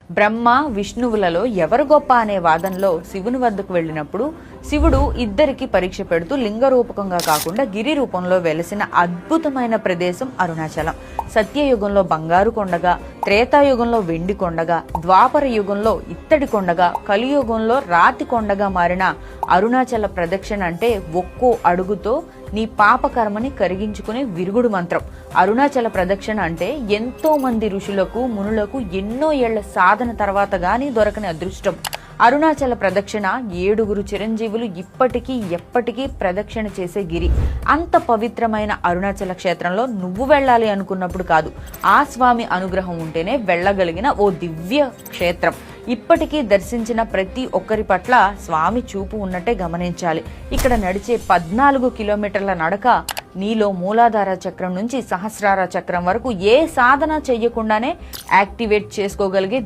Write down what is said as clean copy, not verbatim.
బ్రహ్మ విష్ణువులలో ఎవరు గొప్ప అనే వాదనలో శివుని వద్దకు వెళ్ళినప్పుడు శివుడు ఇద్దరికి పరీక్ష పెడుతూ లింగ రూపకంగా కాకుండా గిరి రూపంలో వెలిసిన అద్భుతమైన ప్రదేశం అరుణాచలం. సత్యయుగంలో బంగారు కొండగా, త్రేతాయుగంలో వెండి కొండగా, ద్వాపర యుగంలో ఇత్తడి కొండగా, కలియుగంలో రాతి కొండగా మారిన అరుణాచల ప్రదక్షిణ అంటే ఒక్కో అడుగుతో నీ పాపకర్మని కరిగించుకునే విరుగుడు మంత్రం. అరుణాచల ప్రదక్షిణ అంటే ఎంతో మంది ఋషులకు మునులకు ఎన్నో ఏళ్ల సాధన తర్వాత గానీ దొరకని అదృష్టం. అరుణాచల ప్రదక్షిణ 7 చిరంజీవులు ఇప్పటికీ ఎప్పటికీ ప్రదక్షిణ చేసే గిరి. అంత పవిత్రమైన అరుణాచల క్షేత్రంలో నువ్వు వెళ్ళాలి అనుకున్నప్పుడు కాదు, ఆ స్వామి అనుగ్రహం ఉంటేనే వెళ్ళగలిగిన ఓ దివ్య క్షేత్రం. ఇప్పటికీ దర్శించిన ప్రతి ఒక్కరి పట్ల స్వామి చూపు ఉన్నట్టే గమనించాలి. ఇక్కడ నడిచే 14 కిలోమీటర్ల నడక నీలో మూలాధార చక్రం నుంచి సహస్రార చక్రం వరకు ఏ సాధన చెయ్యకుండానే యాక్టివేట్ చేసుకోగలిగే